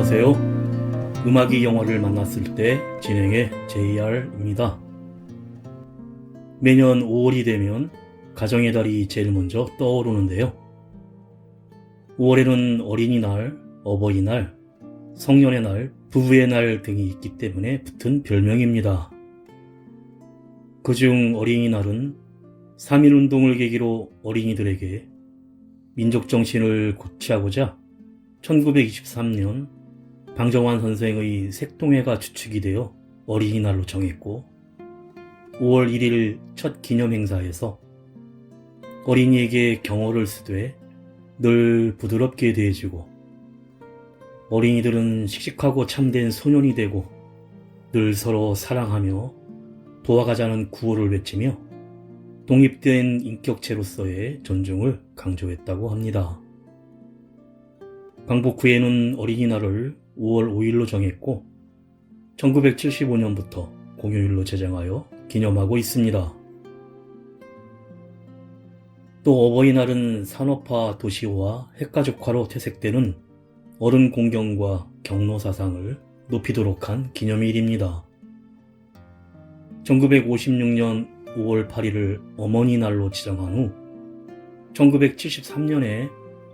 안녕하세요. 음악이 영화를 만났을 때 진행의 JR입니다. 매년 5월이 되면 가정의 달이 제일 먼저 떠오르는데요. 5월에는 어린이날, 어버이날, 성년의 날, 부부의 날 등이 있기 때문에 붙은 별명입니다. 그중 어린이날은 3.1운동을 계기로 어린이들에게 민족정신을 고취하고자 1923년 방정환 선생의 색동회가 주축이 되어 어린이날로 정했고, 5월 1일 첫 기념행사에서 어린이에게 경어를 쓰되 늘 부드럽게 대해주고, 어린이들은 씩씩하고 참된 소년이 되고 늘 서로 사랑하며 도와가자는 구호를 외치며 독립된 인격체로서의 존중을 강조했다고 합니다. 광복 후에는 어린이날을 5월 5일로 정했고 1975년부터 공휴일로 제정하여 기념하고 있습니다. 또 어버이날은 산업화 도시화 핵가족화로 퇴색되는 어른 공경과 경로 사상을 높이도록 한 기념일입니다. 1956년 5월 8일을 어머니날로 지정한 후 1973년에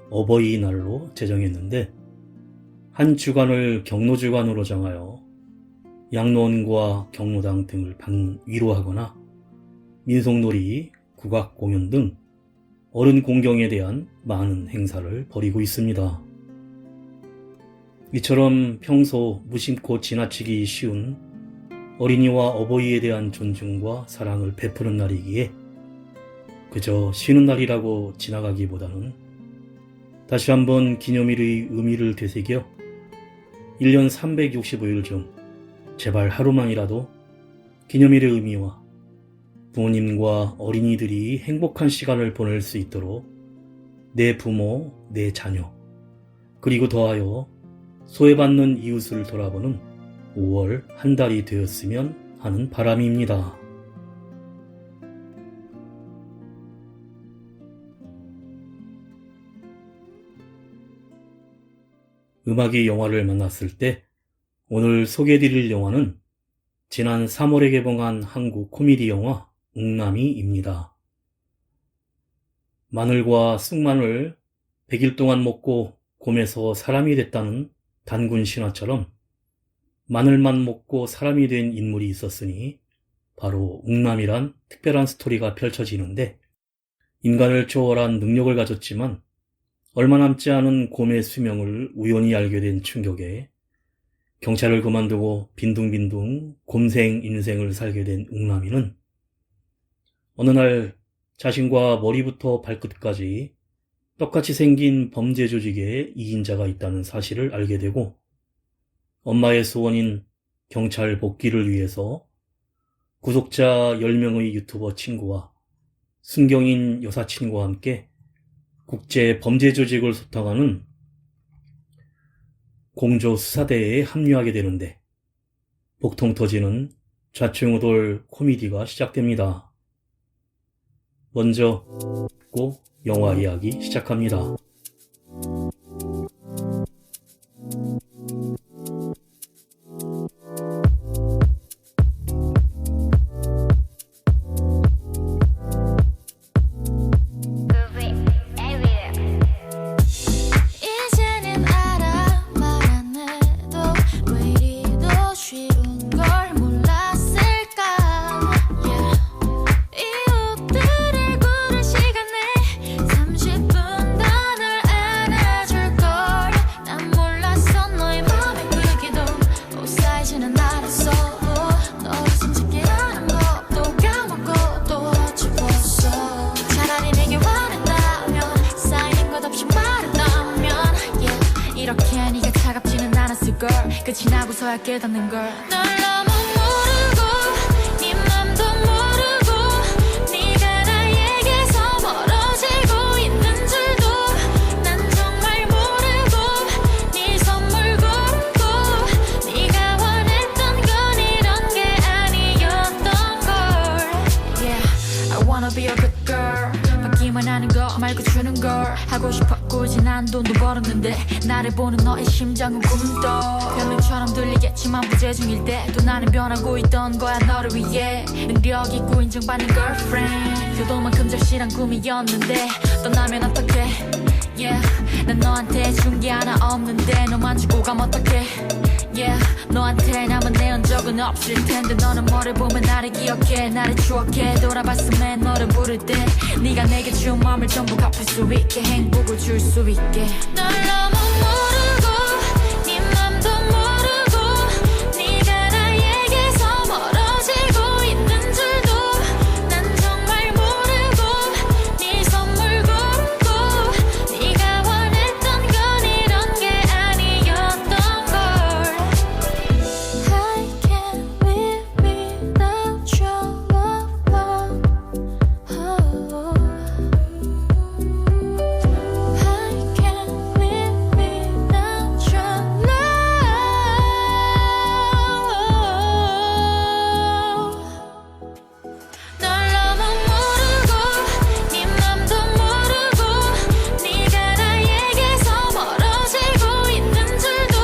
어버이날로 제정했는데, 한 주간을 경로주간으로 정하여 양로원과 경로당 등을 위로하거나 민속놀이, 국악공연 등 어른 공경에 대한 많은 행사를 벌이고 있습니다. 이처럼 평소 무심코 지나치기 쉬운 어린이와 어버이에 대한 존중과 사랑을 베푸는 날이기에 그저 쉬는 날이라고 지나가기보다는 다시 한번 기념일의 의미를 되새겨 1년 365일 중 제발 하루만이라도 기념일의 의미와 부모님과 어린이들이 행복한 시간을 보낼 수 있도록 내 부모, 내 자녀, 그리고 더하여 소외받는 이웃을 돌아보는 5월 한 달이 되었으면 하는 바람입니다. 음악이 영화를 만났을 때 오늘 소개해드릴 영화는 지난 3월에 개봉한 한국 코미디 영화 웅남이입니다. 마늘과 쑥마늘 100일 동안 먹고 곰에서 사람이 됐다는 단군 신화처럼 마늘만 먹고 사람이 된 인물이 있었으니 바로 웅남이란 특별한 스토리가 펼쳐지는데, 인간을 초월한 능력을 가졌지만 얼마 남지 않은 곰의 수명을 우연히 알게 된 충격에 경찰을 그만두고 빈둥빈둥 곰생 인생을 살게 된 웅남이는 어느 날 자신과 머리부터 발끝까지 똑같이 생긴 범죄 조직의 2인자가 있다는 사실을 알게 되고, 엄마의 소원인 경찰 복귀를 위해서 구독자 10명의 유튜버 친구와 순경인 여사친과 함께 국제 범죄 조직을 소탕하는 공조 수사대에 합류하게 되는데, 복통 터지는 좌충우돌 코미디가 시작됩니다. 먼저 듣고 영화 이야기 시작합니다. 끝이 나고서야 깨닫는 걸. 널 너무 모르고 네 맘도 모르고 네가 나에게서 멀어지고 있는 줄도 난 정말 모르고 네 선물 고르고 네가 원했던 건 이런 게 아니었던 걸. Yeah, I wanna be a good girl. 바뀌면 그만하는 거 말고 주는 걸 하고 싶었고 이제 난 돈도 벌었는데 나를 보는 너의 심장은 꿈도 별명처럼 들리겠지만 부재중일 때도 나는 변하고 있던 거야 너를 위해 능력 있고 인정받는 girlfriend 효도만큼 절실한 꿈이었는데 떠나면 어떡해 yeah 난 너한테 준 게 하나 없는데 너만 주고 가면 어떡해 yeah 너한테 남은 내 흔적은 없을 텐데 너는 뭐를 보면 나를 기억해 나를 추억해 돌아봤음에 너를 부를 때 네가 내게 준 마음을 전부 갚을 수 있게 행복을 줄 수 있게 널 너무 모르고 네 맘도 모르고 네가 나에게서 멀어지고 있는 줄도 난 정말 모르고 네 선물 고르고 네가 원했던 건 이런 게 아니었던 걸 I can't live without your love oh. I can't live without your love 널 너무 모르고 네 맘도 모르고 네가 나에게서 멀어지고 있는 줄도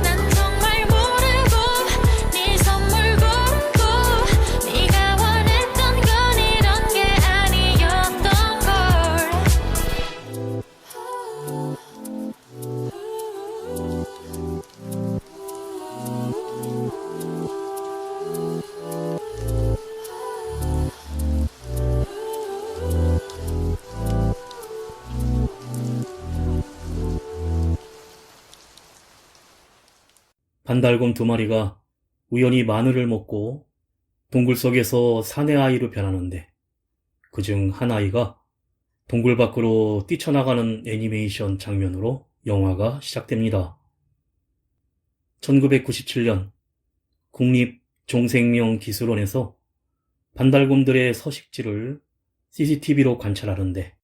난 정말 모르고 네 선물 고르고 네가 원했던 건 이런 게 아니었던 걸 반달곰 2마리가 우연히 마늘을 먹고 동굴 속에서 사내 아이로 변하는데 그중 한 아이가 동굴 밖으로 뛰쳐나가는 애니메이션 장면으로 영화가 시작됩니다. 1997년 국립종생명기술원에서 반달곰들의 서식지를 CCTV로 관찰하는데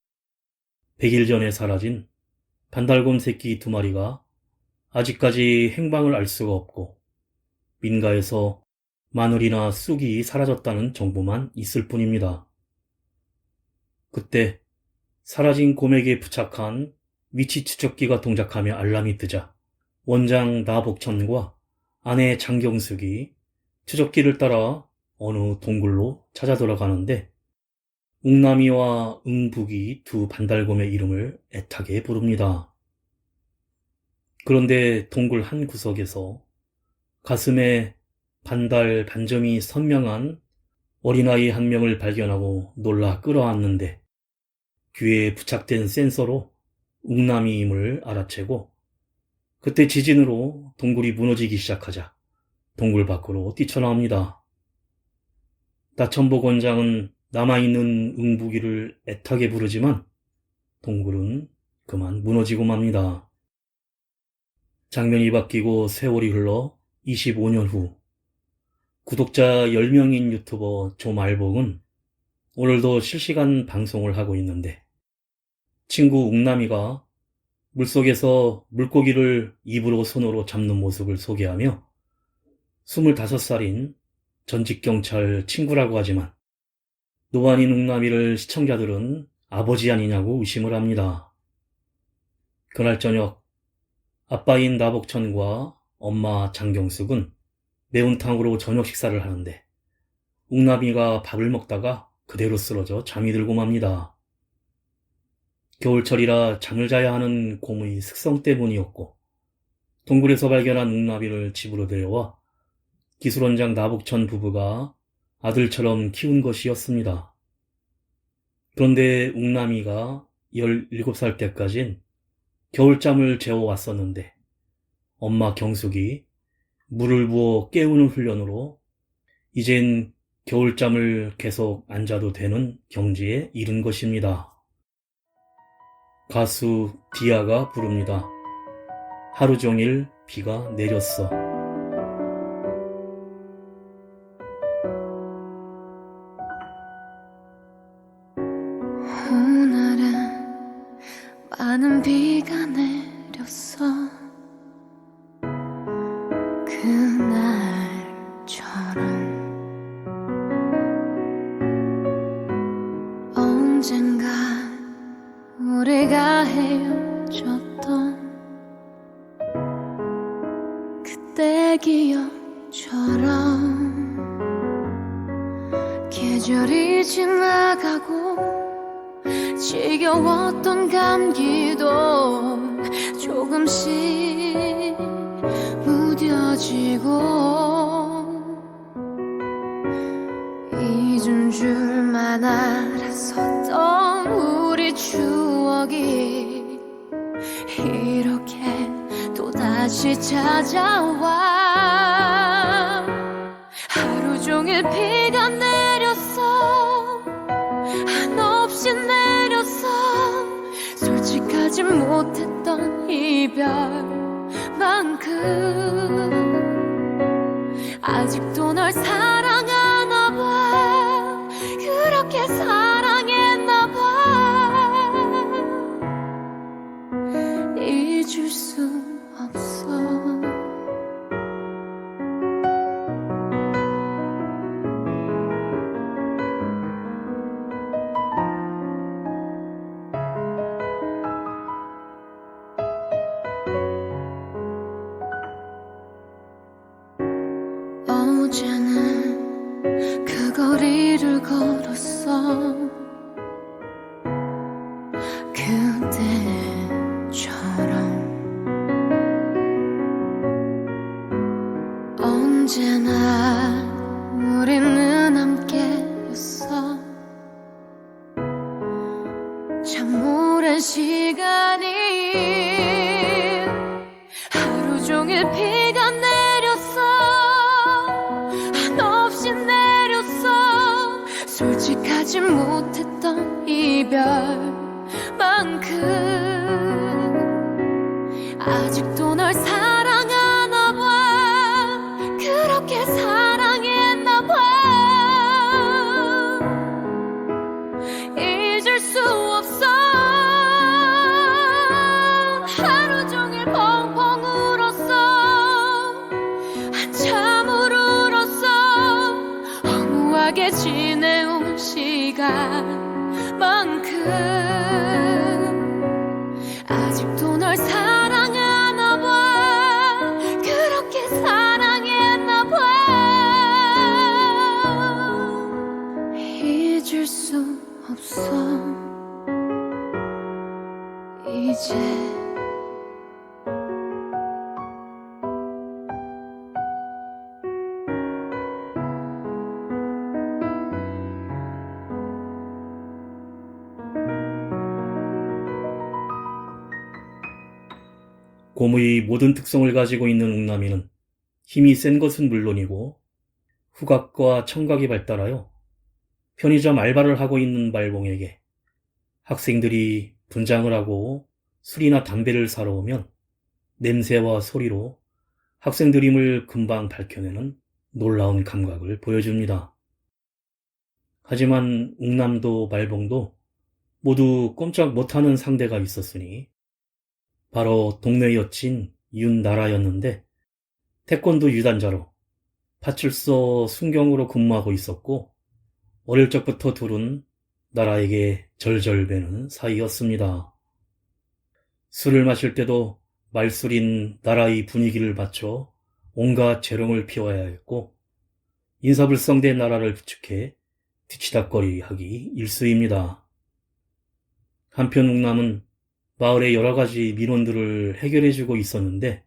100일 전에 사라진 반달곰 새끼 2마리가 아직까지 행방을 알 수가 없고 민가에서 마늘이나 쑥이 사라졌다는 정보만 있을 뿐입니다. 그때 사라진 곰에게 부착한 위치 추적기가 동작하며 알람이 뜨자 원장 나복천과 아내 장경숙이 추적기를 따라 어느 동굴로 찾아 들어가는데 웅남이와 응북이 두 반달곰의 이름을 애타게 부릅니다. 그런데 동굴 한 구석에서 가슴에 반달 반점이 선명한 어린아이 한 명을 발견하고 놀라 끌어안는데 귀에 부착된 센서로 웅남이임을 알아채고 그때 지진으로 동굴이 무너지기 시작하자 동굴 밖으로 뛰쳐나옵니다. 나천복 원장은 남아있는 응북이를 애타게 부르지만 동굴은 그만 무너지고 맙니다. 장면이 바뀌고 세월이 흘러 25년 후 구독자 10명인 유튜버 조말복은 오늘도 실시간 방송을 하고 있는데 친구 웅남이가 물속에서 물고기를 입으로 손으로 잡는 모습을 소개하며 25살인 전직경찰 친구라고 하지만 노안인 웅남이를 시청자들은 아버지 아니냐고 의심을 합니다. 그날 저녁 아빠인 나복천과 엄마 장경숙은 매운탕으로 저녁 식사를 하는데 웅남이가 밥을 먹다가 그대로 쓰러져 잠이 들고 맙니다. 겨울철이라 잠을 자야 하는 곰의 습성 때문이었고 동굴에서 발견한 웅남이를 집으로 데려와 기술원장 나복천 부부가 아들처럼 키운 것이었습니다. 그런데 웅남이가 17살 때까진 겨울잠을 재워왔었는데 엄마 경숙이 물을 부어 깨우는 훈련으로 이젠 겨울잠을 계속 안 자도 되는 경지에 이른 것입니다. 가수 디아가 부릅니다. 하루 종일 비가 내렸어. 오늘은 많은 비가 내렸어 그날처럼 언젠가 우리가 헤어졌던 그때 기억처럼 계절이 지나가고 지겨웠던 감기도 조금씩 무뎌지고 잊은 줄만 알았었던 우리 추억이 이렇게 또다시 찾아와. 하루 종일 비가 내렸어, 한없이 내렸어. 솔직하지 못했던 이별만큼 아직도 널 사랑하나 봐. 그렇게 사랑했나 봐. 잊을 수 없어. 어제는 그 거리를 걸었어. 그때처럼 언제나 우리는 함께였어. 참 오랜 시간이 하루 종일 비가 내렸어, 한없이 내렸어. 솔직하지 못했던 이별만큼 아직도 널 사랑하나 봐. 그렇게 사랑했나 봐. 잊을 수 없어. 하루 종일 펑펑 울었어. 한참을 울었어. 허무하게 지내온 시간만큼 아직도 널 사랑하나 봐. 그렇게 사랑했나 봐. 잊을 수 없어. 이제 곰의 모든 특성을 가지고 있는 웅남이는 힘이 센 것은 물론이고 후각과 청각이 발달하여 편의점 알바를 하고 있는 말봉에게 학생들이 분장을 하고 술이나 담배를 사러 오면 냄새와 소리로 학생들임을 금방 밝혀내는 놀라운 감각을 보여줍니다. 하지만 웅남도 말봉도 모두 꼼짝 못하는 상대가 있었으니 바로 동네 여친 윤나라였는데, 태권도 유단자로 파출소 순경으로 근무하고 있었고 어릴 적부터 둘은 나라에게 절절배는 사이였습니다. 술을 마실 때도 말술인 나라의 분위기를 받쳐 온갖 재롱을 피워야 했고 인사불성된 나라를 부축해 뒤치다꺼리하기 일쑤입니다. 한편 웅남은 마을의 여러 가지 민원들을 해결해주고 있었는데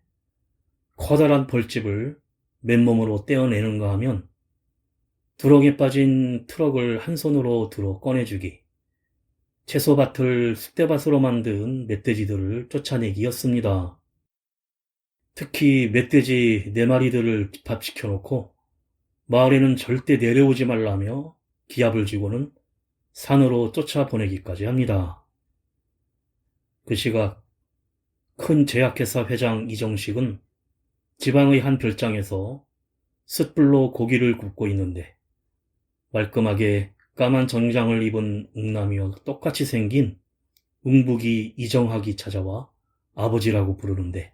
커다란 벌집을 맨몸으로 떼어내는가 하면 두렁에 빠진 트럭을 한 손으로 들어 꺼내주기, 채소밭을 쑥대밭으로 만든 멧돼지들을 쫓아내기였습니다. 특히 멧돼지 4마리들을 집합시켜놓고 마을에는 절대 내려오지 말라며 기합을 쥐고는 산으로 쫓아보내기까지 합니다. 그 시각 큰 제약회사 회장 이정식은 지방의 한 별장에서 숯불로 고기를 굽고 있는데 말끔하게 까만 정장을 입은 웅남이와 똑같이 생긴 웅북이 이정학이 찾아와 아버지라고 부르는데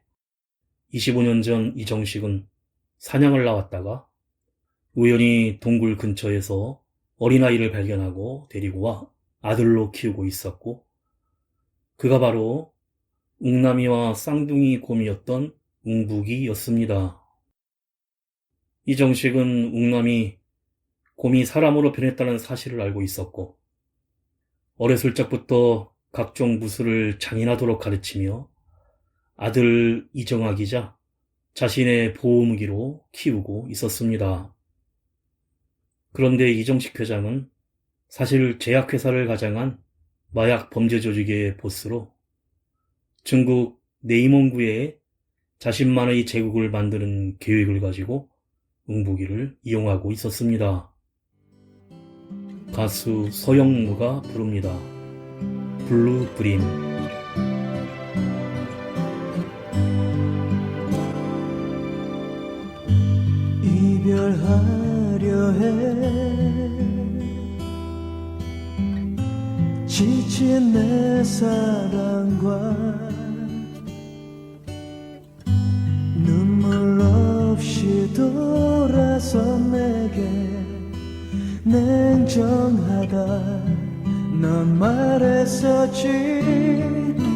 25년 전 이정식은 사냥을 나왔다가 우연히 동굴 근처에서 어린아이를 발견하고 데리고 와 아들로 키우고 있었고 그가 바로 웅남이와 쌍둥이 곰이었던 웅북이였습니다. 이정식은 웅남이 곰이 사람으로 변했다는 사실을 알고 있었고, 어렸을 적부터 각종 무술을 장인하도록 가르치며 아들 이정학이자 자신의 보호무기로 키우고 있었습니다. 그런데 이정식 회장은 사실 제약회사를 가장한 마약 범죄 조직의 보스로 중국 내이몽구에 자신만의 제국을 만드는 계획을 가지고 웅북이를 이용하고 있었습니다. 가수 서영무가 부릅니다. 블루 브림. 이별하려 해 지친 내 사랑과 눈물 없이 돌아선 내게 냉정하다 넌 말했었지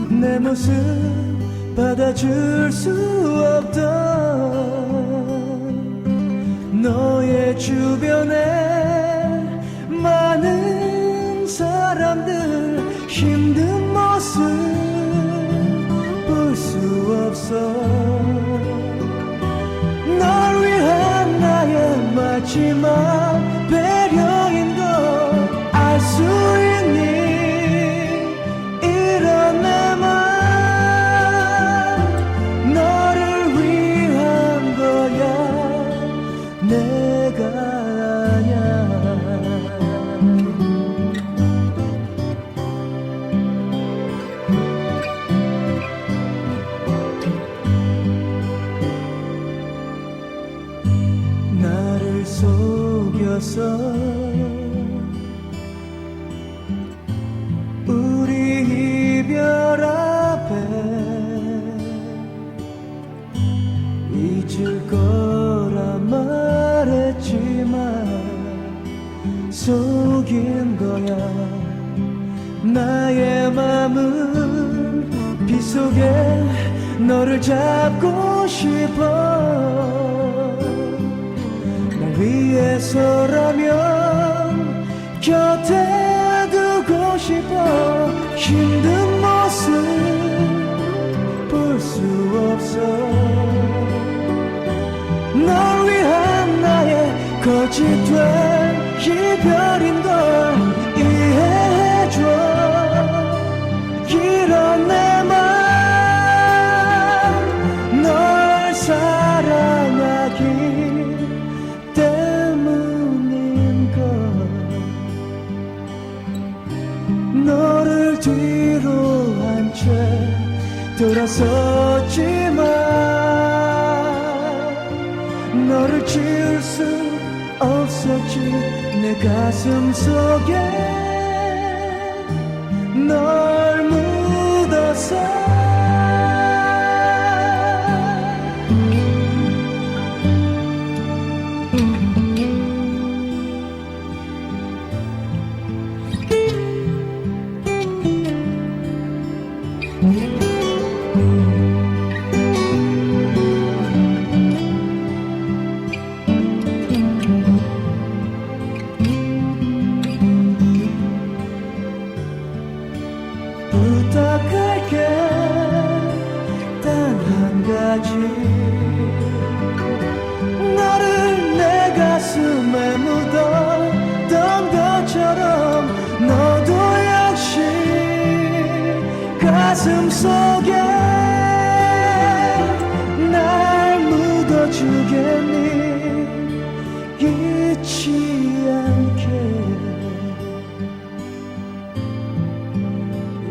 내 모습 받아줄 수 없던 너의 주변에 많은 사람들 힘든 모습 볼 수 없어 널 위한 나의 마지막 배려인 걸 알 수 있니 이런 내 맘 너를 위한 거야 내가 아냐 나를 속여서 우리 이별 앞에 잊을 거라 말했지만 속인 거야 나의 맘은 빗속에 너를 잡고 싶어 날 위해서라면 곁에 두고 싶어 힘든 모습 볼 수 없어 널 위한 나의 거짓된 이별인 걸 이해해줘 이런 내 맘 널 사랑하기 때문인 걸 너를 뒤로 한 채 돌아섰지만 너를 지울 수 없었지 내 가슴 속에 널 묻어서 부탁할게 단 한 가지 너를 내 가슴에 묻었던 것처럼 너도 역시 가슴 속에 날 묻어주겠니 잊지 않게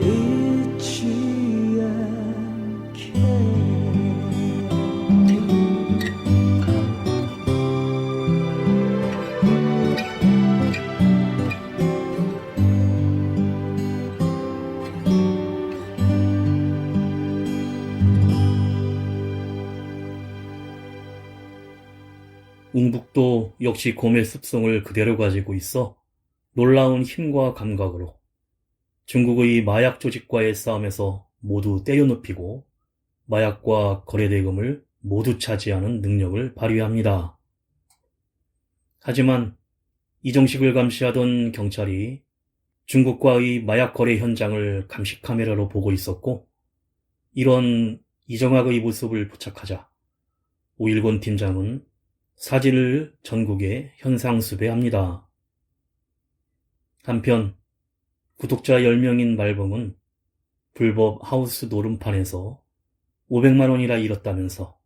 잊지 않게 웅북도 역시 곰의 습성을 그대로 가지고 있어 놀라운 힘과 감각으로 중국의 마약 조직과의 싸움에서 모두 때려눕히고 마약과 거래대금을 모두 차지하는 능력을 발휘합니다. 하지만 이정식을 감시하던 경찰이 중국과의 마약 거래 현장을 감시 카메라로 보고 있었고, 이런 이정학의 모습을 포착하자 5.1군 팀장은 사진을 전국에 현상수배합니다. 한편 구독자 10명인 말범은 불법 하우스 노름판에서 500만 원이나 잃었다면서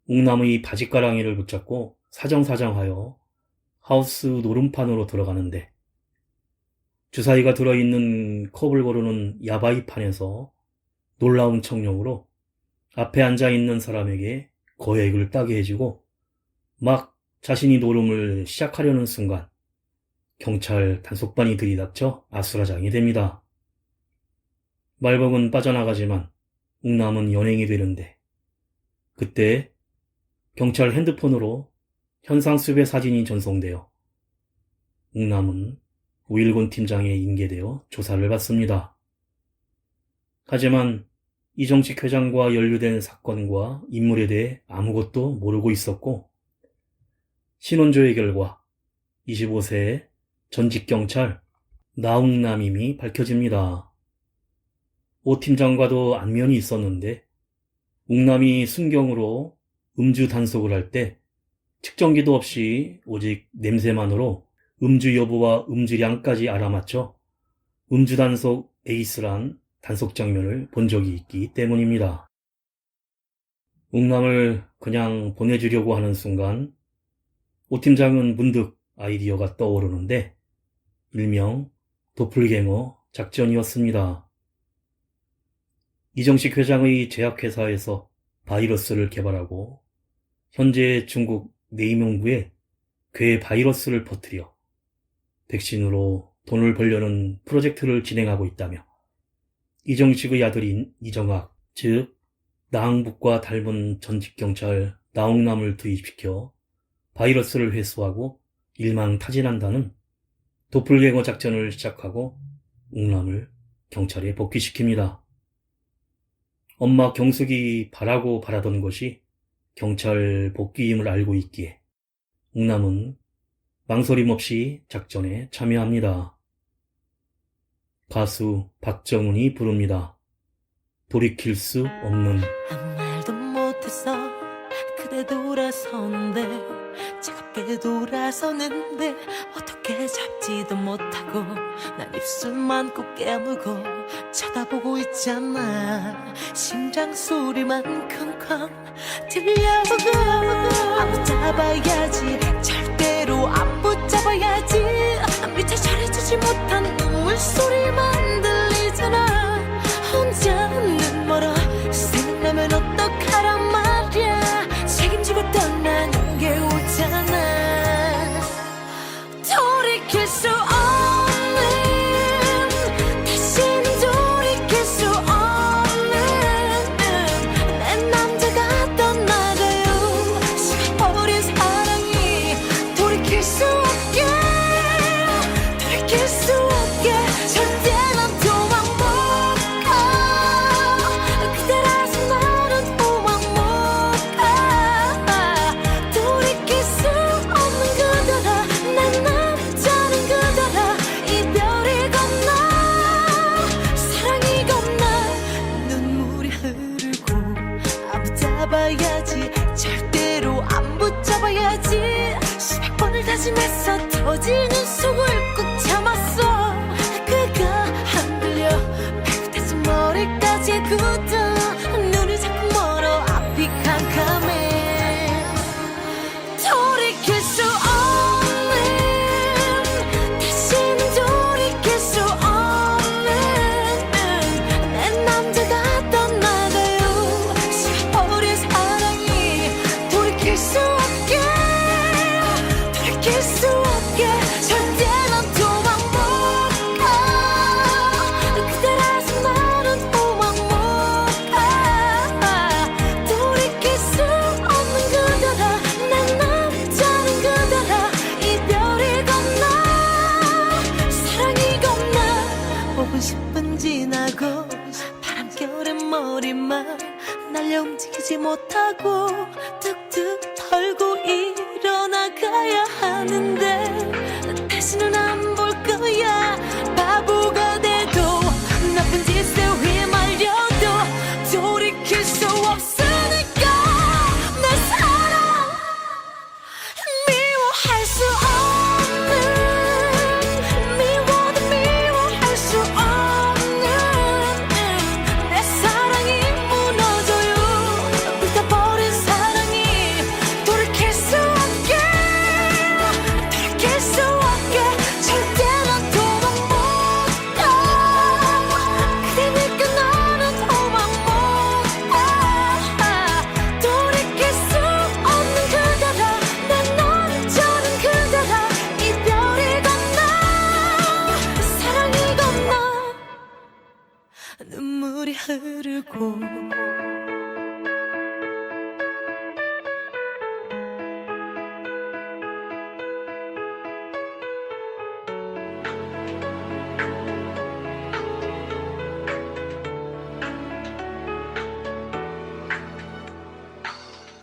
웅남의 바지가랑이를 붙잡고 사정사정하여 하우스 노름판으로 들어가는데, 주사위가 들어있는 컵을 고르는 야바이판에서 놀라운 청력으로 앞에 앉아있는 사람에게 거액을 따게 해주고 막 자신이 노름을 시작하려는 순간 경찰 단속반이 들이닥쳐 아수라장이 됩니다. 말범은 빠져나가지만 웅남은 연행이 되는데, 그때 경찰 핸드폰으로 현상수배 사진이 전송되어 웅남은 5.1군 팀장에 인계되어 조사를 받습니다. 하지만 이정식 회장과 연루된 사건과 인물에 대해 아무것도 모르고 있었고, 신원조회 결과 25세의 전직 경찰 나웅남임이 밝혀집니다. 오 팀장과도 안면이 있었는데 웅남이 순경으로 음주 단속을 할 때 측정기도 없이 오직 냄새만으로 음주 여부와 음주량까지 알아맞혀 음주 단속 에이스란 단속 장면을 본 적이 있기 때문입니다. 웅남을 그냥 보내주려고 하는 순간 오 팀장은 문득 아이디어가 떠오르는데 일명 도플갱어 작전이었습니다. 이정식 회장의 제약회사에서 바이러스를 개발하고 현재 중국 내임용부에 괴 바이러스를 퍼뜨려 백신으로 돈을 벌려는 프로젝트를 진행하고 있다며 이정식의 아들인 이정학, 즉 나흥북과 닮은 전직경찰 나웅남을 투입시켜 바이러스를 회수하고 일망타진한다는 도플갱어 작전을 시작하고 웅남을 경찰에 복귀시킵니다. 엄마 경숙이 바라고 바라던 것이 경찰 복귀임을 알고 있기에 웅남은 망설임 없이 작전에 참여합니다. 가수 박정훈이 부릅니다. 돌이킬 수 없는. 아무 말도 못해서 그대 돌아서는데 차갑게 돌아서는데 어떻게 잡지도 못하고 난 입술만 꼭 깨물고 쳐다보고 있잖아. 심장 소리만 쿵쾅 들려오고 안 붙잡아야지, 절대로 안 붙잡아야지. 미처 잘해주지 못한 눈물 소리만 들리잖아. 혼자 눈 멀어 생각나면 어떡하란 말이야. 책임지고 떠나는 게 옳잖아. 돌이킬 수 없는, 다시는 돌이킬 수 없는 내 남자가 떠나가요. 식어버린 사랑이 돌이킬 수 없게, 돌이킬 수 없게. 절대 난 도망 못 가. 그대라서 나는 도망 못 가. 돌이킬 수 없는 그대라, 내 남자는 그대라. 이별이 겁나, 사랑이 겁나. 눈물이 흐르고 안 붙잡아야지, 절대로 안 붙잡아야지. 수백 번을 다짐해서 터지는 속을 꾹 참았어. 그가 안 들려 발끝에서 머리까지 굳어. 눈이 자꾸 멀어 앞이 캄캄해. 돌이킬 수 없는, 다시는 돌이킬 수 없는 내 남자가 떠나가요. 식어버린 사랑이 돌이킬 수 없게, 돌이킬 수 없게. 절대 난 도망 못 가. 그대라서 나는 도망 못 바람결에 머리만 날려 움직이지 못하고 뚝뚝 털고 일어나가야 하는데 다시는 안 볼 거야. 바보가 돼도 나쁜 짓에 휘말려도 돌이킬 수 없으니까 내 사랑 미워할 수 없는, 미워도 미워할 수 없는 내 사랑이 무너져요. 불타버린 사랑이 돌이킬 수 없게, 돌이킬 수 없게 절대 난 도망 못가. 그대니까 나는 도망 못가. 돌이킬 수 없는 그대라, 내 너를 저는 그대라. 이별이 건너 사랑이 건너 눈물이 흐르고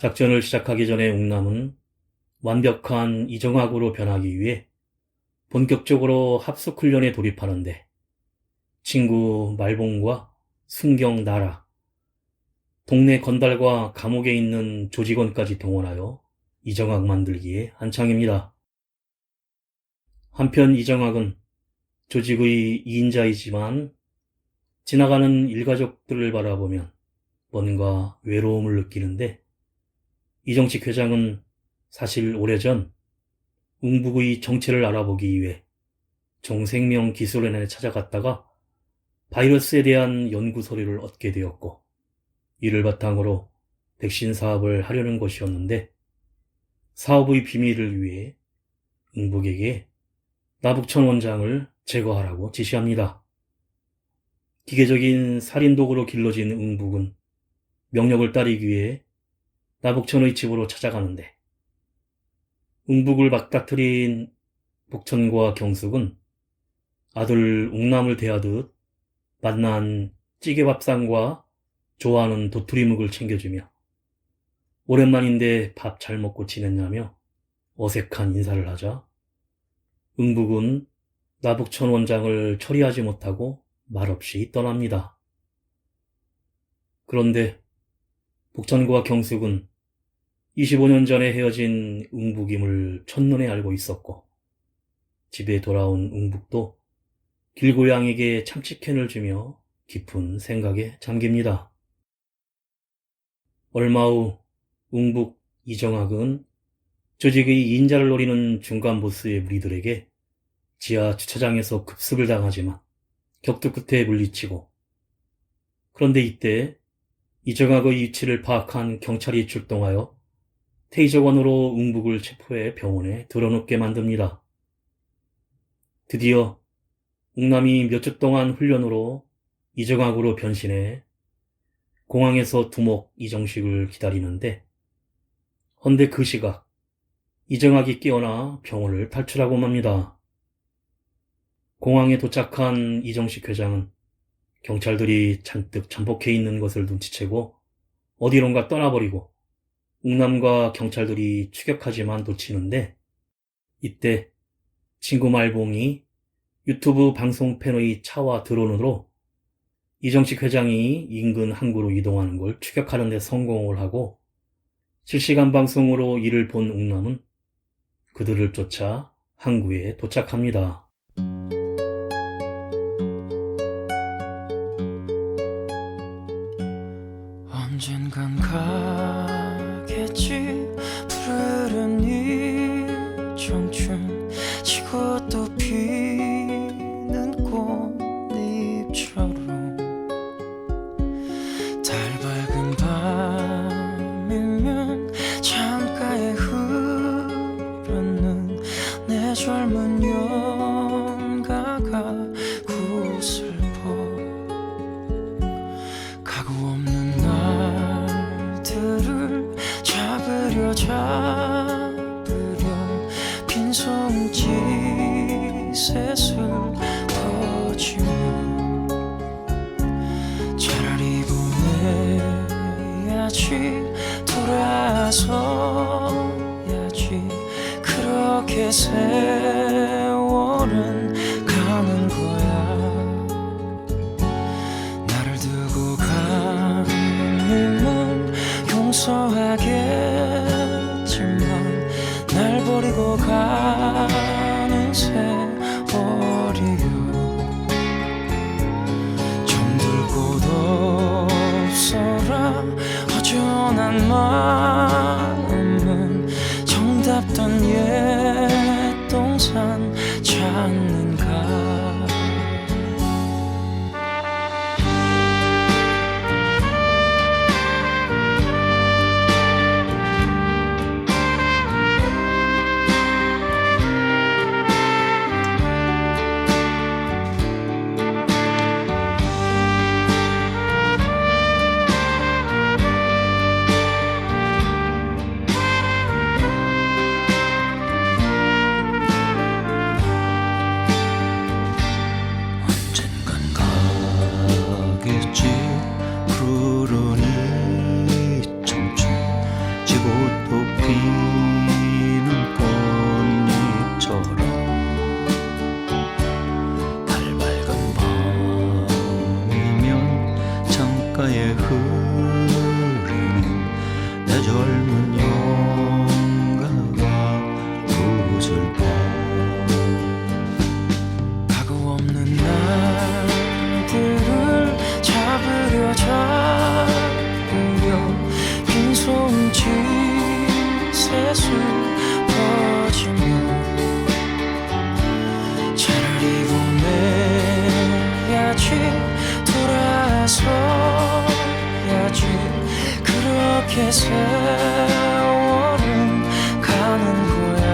작전을 시작하기 전에 웅남은 완벽한 이정학으로 변하기 위해 본격적으로 합숙훈련에 돌입하는데 친구 말봉과 순경 나라, 동네 건달과 감옥에 있는 조직원까지 동원하여 이정학 만들기에 한창입니다. 한편 이정학은 조직의 2인자이지만 지나가는 일가족들을 바라보면 뭔가 외로움을 느끼는데 이정식 회장은 사실 오래전 웅북의 정체를 알아보기 위해 종생명기술원에 찾아갔다가 바이러스에 대한 연구 서류를 얻게 되었고 이를 바탕으로 백신 사업을 하려는 것이었는데 사업의 비밀을 위해 웅북에게 나북천 원장을 제거하라고 지시합니다. 기계적인 살인독으로 길러진 웅북은 명령을 따르기 위해 나북천의 집으로 찾아가는데 웅북을 맞닥뜨린 북천과 경숙은 아들 웅남을 대하듯 만난 찌개밥상과 좋아하는 도토리묵을 챙겨주며 오랜만인데 밥 잘 먹고 지냈냐며 어색한 인사를 하자 웅북은 나북천 원장을 처리하지 못하고 말없이 떠납니다. 그런데 북천과 경숙은 25년 전에 헤어진 웅북임을 첫눈에 알고 있었고 집에 돌아온 웅북도 길고양에게 참치캔을 주며 깊은 생각에 잠깁니다. 얼마 후 웅북 이정학은 조직의 인자를 노리는 중간 보스의 무리들에게 지하 주차장에서 급습을 당하지만 격투 끝에 물리치고 그런데 이때 이정학의 위치를 파악한 경찰이 출동하여 테이저건으로 웅북을 체포해 병원에 들어눕게 만듭니다. 드디어 웅남이 몇 주 동안 훈련으로 이정학으로 변신해 공항에서 두목 이정식을 기다리는데 헌데 그 시각 이정학이 깨어나 병원을 탈출하고 맙니다. 공항에 도착한 이정식 회장은 경찰들이 잔뜩 잠복해 있는 것을 눈치채고 어디론가 떠나버리고 웅남과 경찰들이 추격하지만 놓치는데 이때 친구 말봉이 유튜브 방송 팬의 차와 드론으로 이정식 회장이 인근 항구로 이동하는 걸 추격하는 데 성공을 하고 실시간 방송으로 이를 본 웅남은 그들을 쫓아 항구에 도착합니다. 언젠간 가겠지 푸르른 이 청춘 지고 또 피는 꽃잎처럼 달 밝은 밤이면 창가에 흐르는 내 젊은 연가가 고슬퍼 가구 없는 날들을 잡으려 빈 손짓 셋을 퍼지며 차라리 보내야지 돌아서야지 그렇게 세월은 가는 거야 나를 두고 가면 용서하겠지만 날 버리고 가는 세월이요 잠들 곳 없어라 허전한 마음은 정답던 옛 동산 찾는가 언젠간 가겠지 푸른 이 청춘 지고 또 피는 꽃잎처럼 달 밝은 밤이면 창가에 흐르는 내 젊은 영가가 꽃을 봐 가고 없는 날들을 잡으려 잡으려 빈손짓 새수 퍼지며 차라리 보내야지 돌아서야지 그렇게 세월은 가는 거야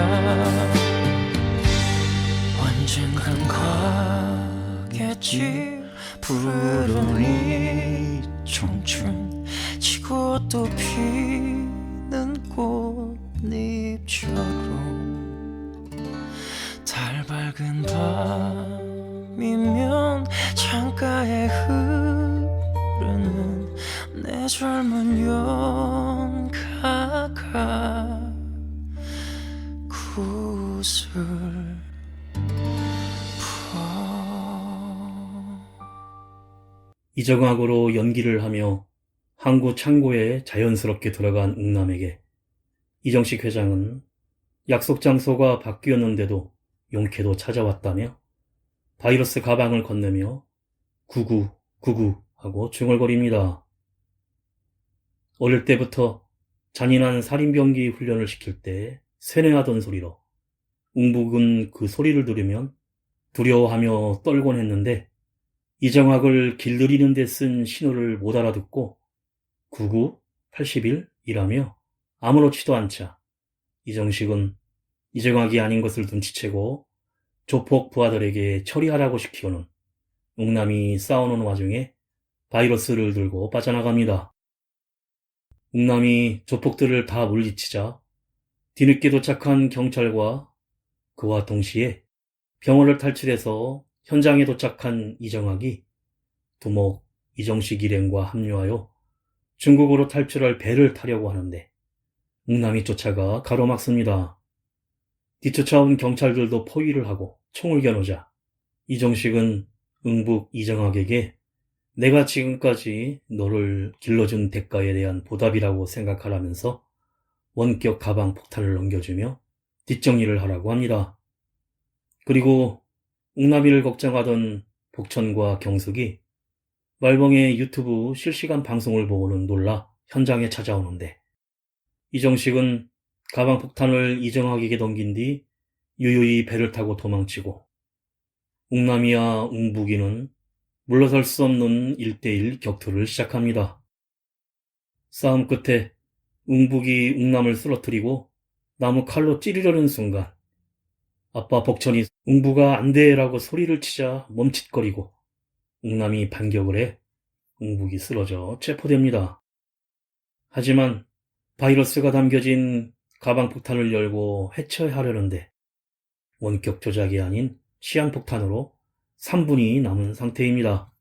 언젠간 가겠지 푸른 이 청춘 지고 또 피는 꽃잎처럼 달 밝은 밤이면 창가에 흐르는 내 젊은 연가가 구슬 이정학으로 연기를 하며 항구 창고에 자연스럽게 들어간 웅남에게 이정식 회장은 약속 장소가 바뀌었는데도 용케도 찾아왔다며 바이러스 가방을 건네며 구구 하고 중얼거립니다. 어릴 때부터 잔인한 살인병기 훈련을 시킬 때 세뇌하던 소리로 웅북은 그 소리를 들으면 두려워하며 떨곤 했는데 이정학을 길들이는 데 쓴 신호를 못 알아듣고 99, 81이라며 아무렇지도 않자 이정식은 이정학이 아닌 것을 눈치채고 조폭 부하들에게 처리하라고 시키고는 웅남이 싸우는 와중에 바이러스를 들고 빠져나갑니다. 웅남이 조폭들을 다 물리치자 뒤늦게 도착한 경찰과 그와 동시에 병원을 탈출해서 현장에 도착한 이정학이 두목 이정식 일행과 합류하여 중국으로 탈출할 배를 타려고 하는데 웅남이 쫓아가 가로막습니다. 뒤쫓아온 경찰들도 포위를 하고 총을 겨누자 이정식은 응북 이정학에게 내가 지금까지 너를 길러준 대가에 대한 보답이라고 생각하라면서 원격 가방 폭탄을 넘겨주며 뒷정리를 하라고 합니다. 그리고 웅남이를 걱정하던 복천과 경숙이 말봉의 유튜브 실시간 방송을 보고는 놀라 현장에 찾아오는데 이정식은 가방 폭탄을 이정학에게 넘긴 뒤 유유히 배를 타고 도망치고 웅남이와 웅북이는 물러설 수 없는 1대1 격투를 시작합니다. 싸움 끝에 웅북이 웅남을 쓰러뜨리고 나무 칼로 찌르려는 순간 아빠 복천이 웅북아 안 돼라고 소리를 치자 멈칫거리고 웅남이 반격을 해 웅북이 쓰러져 체포됩니다. 하지만 바이러스가 담겨진 가방 폭탄을 열고 해체하려는데 원격 조작이 아닌 시향폭탄으로 3분이 남은 상태입니다.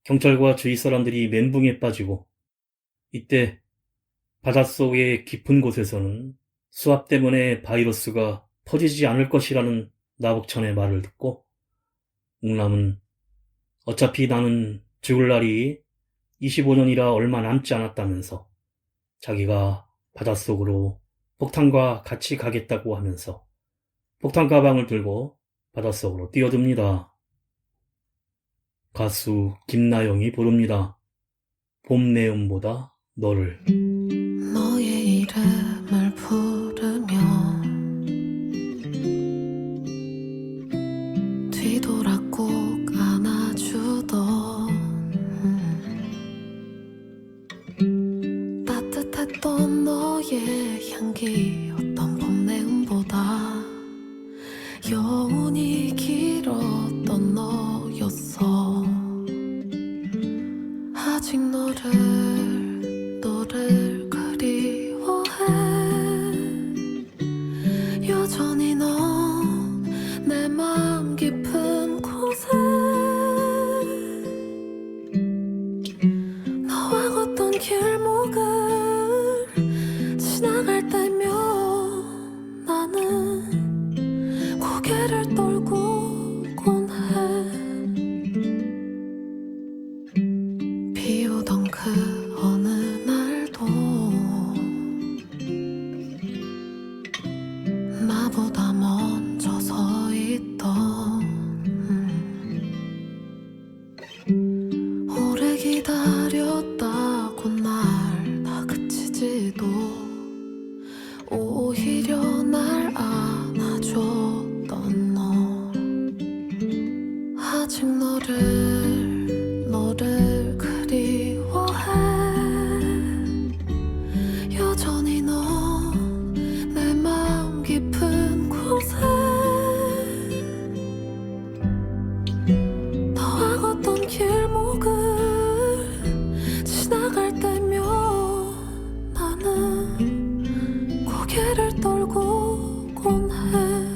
경찰과 주위 사람들이 멘붕에 빠지고 이때 바닷속의 깊은 곳에서는 수압 때문에 바이러스가 퍼지지 않을 것이라는 나복천의 말을 듣고 웅남은 어차피 나는 죽을 날이 25년이라 얼마 남지 않았다면서 자기가 바닷속으로 폭탄과 같이 가겠다고 하면서 폭탄 가방을 들고 바닷속으로 뛰어듭니다. 가수 김나영이 부릅니다. 봄 내음보다 너를. 너의 이름을 부르며 뒤돌아 꼭 안아주던 따뜻했던 너의 향기 어떤 봄 내음보다 여운이 길었던 너였어. 아직 너를 그리워해. 여전히 넌 내 마음 깊은 곳에 너와 걷던 길목을 지나갈 때면 나는 고개를 떨고곤 해. 비 오던 그 어느 날도 나보다 먼저 서 있던 오래 기다렸다고 날 다그치지도 오히려 날 안아줬던 너. 아직 너를 그리워해. 여전히 넌 내 마음 깊은 곳에 너와 걷던 길목을 지나갈 때면 나는 고개를 떨고곤 해.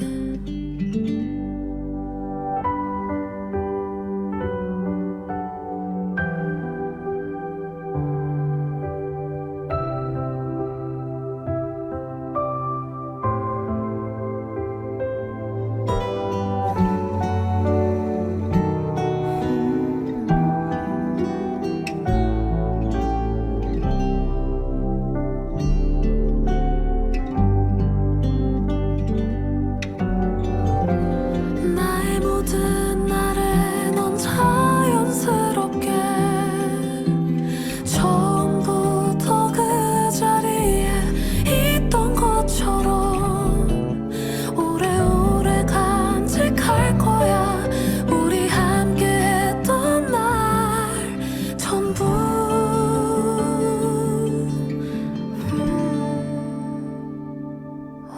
나의 모든 날에 넌 자연스럽게 처음부터 그 자리에 있던 것처럼 오래오래 간직할 거야. 우리 함께했던 날 전부.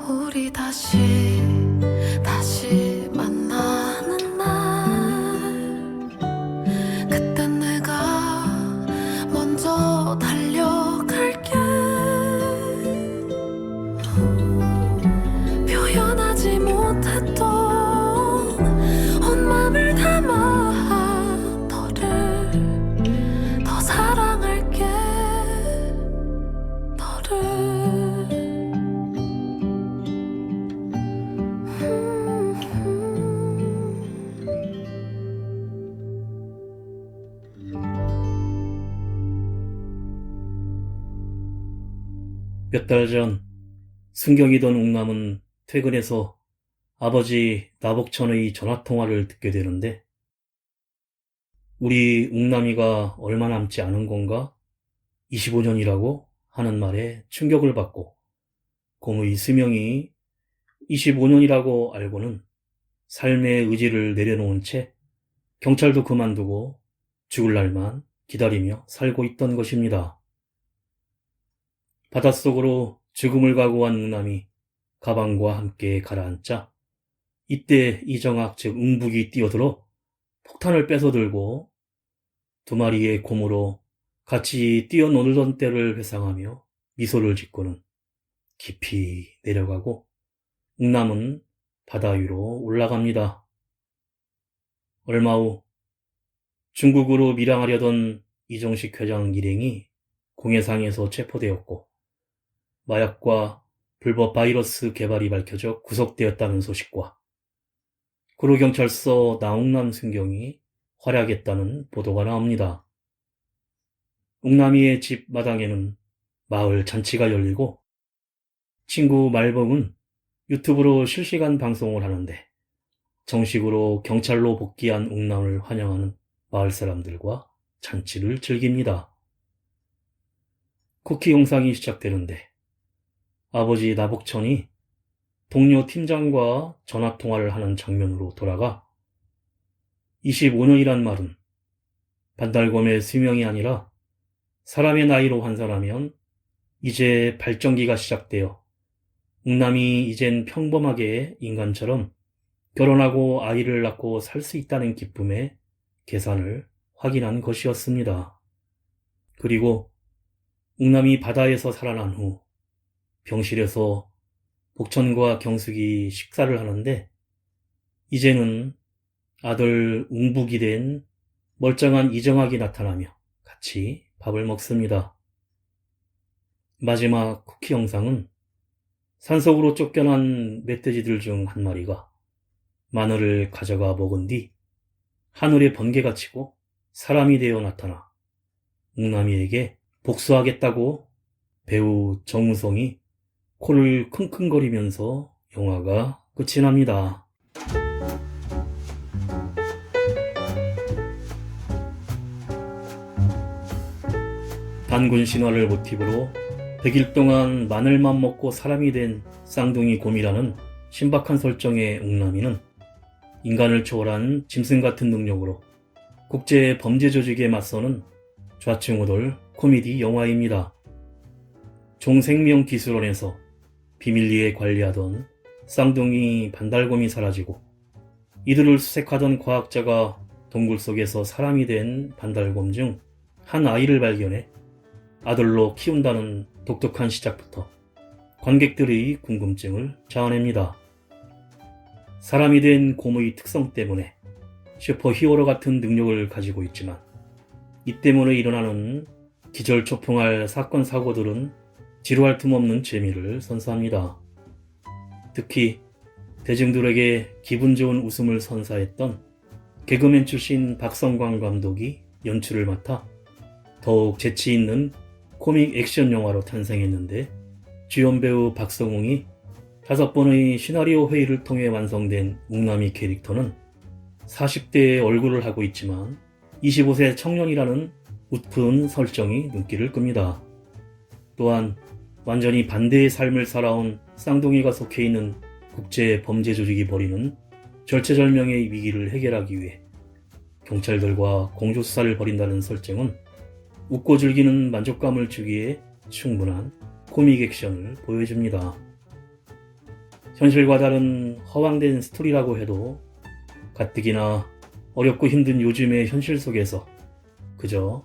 우리 다시 만나는 날 그땐 내가 먼저 달려갈게. 표현하지 못했던 온 맘을 담아 너를 더 사랑할게. 너를 몇 달 전 순경이던 웅남은 퇴근해서 아버지 나복천의 전화통화를 듣게 되는데 우리 웅남이가 얼마 남지 않은 건가? 25년이라고 하는 말에 충격을 받고 공의 수명이 25년이라고 알고는 삶의 의지를 내려놓은 채 경찰도 그만두고 죽을 날만 기다리며 살고 있던 것입니다. 바닷속으로 죽음을 각오한 웅남이 가방과 함께 가라앉자 이때 이정학 즉 웅북이 뛰어들어 폭탄을 뺏어들고 두 마리의 곰으로 같이 뛰어놀던 때를 회상하며 미소를 짓고는 깊이 내려가고 웅남은 바다 위로 올라갑니다. 얼마 후 중국으로 밀항하려던 이정식 회장 일행이 공해상에서 체포되었고 마약과 불법 바이러스 개발이 밝혀져 구속되었다는 소식과 구로경찰서 나웅남 순경이 활약했다는 보도가 나옵니다. 웅남이의 집 마당에는 마을 잔치가 열리고 친구 말범은 유튜브로 실시간 방송을 하는데 정식으로 경찰로 복귀한 웅남을 환영하는 마을 사람들과 잔치를 즐깁니다. 쿠키 영상이 시작되는데 아버지 나복천이 동료 팀장과 전화통화를 하는 장면으로 돌아가 25년이란 말은 반달곰의 수명이 아니라 사람의 나이로 환산하면 이제 발전기가 시작되어 웅남이 이젠 평범하게 인간처럼 결혼하고 아이를 낳고 살 수 있다는 기쁨의 계산을 확인한 것이었습니다. 그리고 웅남이 바다에서 살아난 후 병실에서 복천과 경숙이 식사를 하는데 이제는 아들 웅북이 된 멀쩡한 이정학이 나타나며 같이 밥을 먹습니다. 마지막 쿠키 영상은 산속으로 쫓겨난 멧돼지들 중 한 마리가 마늘을 가져가 먹은 뒤 하늘에 번개가 치고 사람이 되어 나타나 웅남이에게 복수하겠다고 배우 정우성이 코를 킁킁거리면서 영화가 끝이 납니다. 단군 신화를 모티브로 100일 동안 마늘만 먹고 사람이 된 쌍둥이 곰이라는 신박한 설정의 웅남이는 인간을 초월한 짐승 같은 능력으로 국제 범죄 조직에 맞서는 좌충우돌 코미디 영화입니다. 종생명 기술원에서 비밀리에 관리하던 쌍둥이 반달곰이 사라지고 이들을 수색하던 과학자가 동굴 속에서 사람이 된 반달곰 중 한 아이를 발견해 아들로 키운다는 독특한 시작부터 관객들의 궁금증을 자아냅니다. 사람이 된 곰의 특성 때문에 슈퍼히어로 같은 능력을 가지고 있지만 이 때문에 일어나는 기절초풍할 사건 사고들은 지루할 틈 없는 재미를 선사합니다. 특히 대중들에게 기분 좋은 웃음을 선사했던 개그맨 출신 박성광 감독이 연출을 맡아 더욱 재치 있는 코믹 액션 영화로 탄생했는데 주연 배우 박성웅이 5번의 시나리오 회의를 통해 완성된 웅남이 캐릭터는 40대의 얼굴을 하고 있지만 25세 청년이라는 웃픈 설정이 눈길을 끕니다. 또한 완전히 반대의 삶을 살아온 쌍둥이가 속해 있는 국제 범죄 조직이 벌이는 절체절명의 위기를 해결하기 위해 경찰들과 공조수사를 벌인다는 설정은 웃고 즐기는 만족감을 주기에 충분한 코믹 액션을 보여줍니다. 현실과 다른 허황된 스토리라고 해도 가뜩이나 어렵고 힘든 요즘의 현실 속에서 그저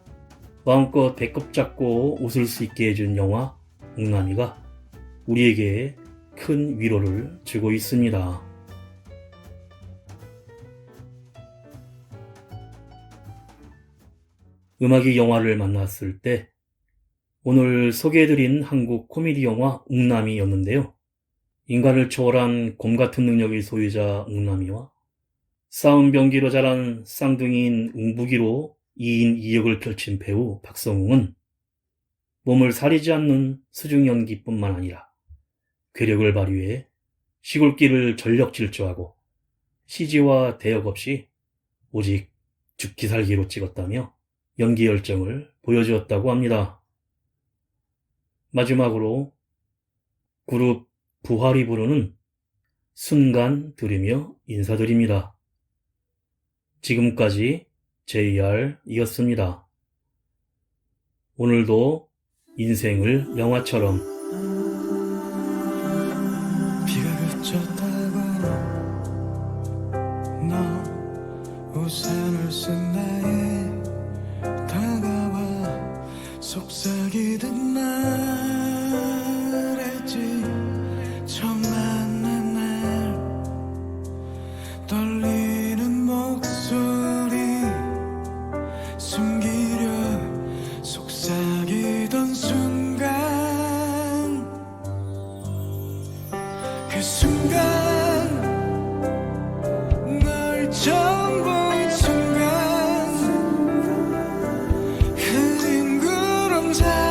마음껏 배꼽 잡고 웃을 수 있게 해준 영화 웅남이가 우리에게 큰 위로를 주고 있습니다. 음악이 영화를 만났을 때 오늘 소개해드린 한국 코미디 영화 웅남이였는데요. 인간을 초월한 곰 같은 능력의 소유자 웅남이와 싸움 병기로 자란 쌍둥이인 웅북이로 2인 2역을 펼친 배우 박성웅은 몸을 사리지 않는 수중 연기뿐만 아니라 괴력을 발휘해 시골길을 전력 질주하고 CG와 대역 없이 오직 죽기 살기로 찍었다며 연기 열정을 보여주었다고 합니다. 마지막으로 그룹 부활이 부르는 순간 들으며 인사드립니다. 지금까지 JR이었습니다. 오늘도 인생을 영화처럼 비가 그쳤다고 너 우산을 쓴 나에 다가와 속삭이듯 말했지. 처음 만난 날 떨리는 목소리 항상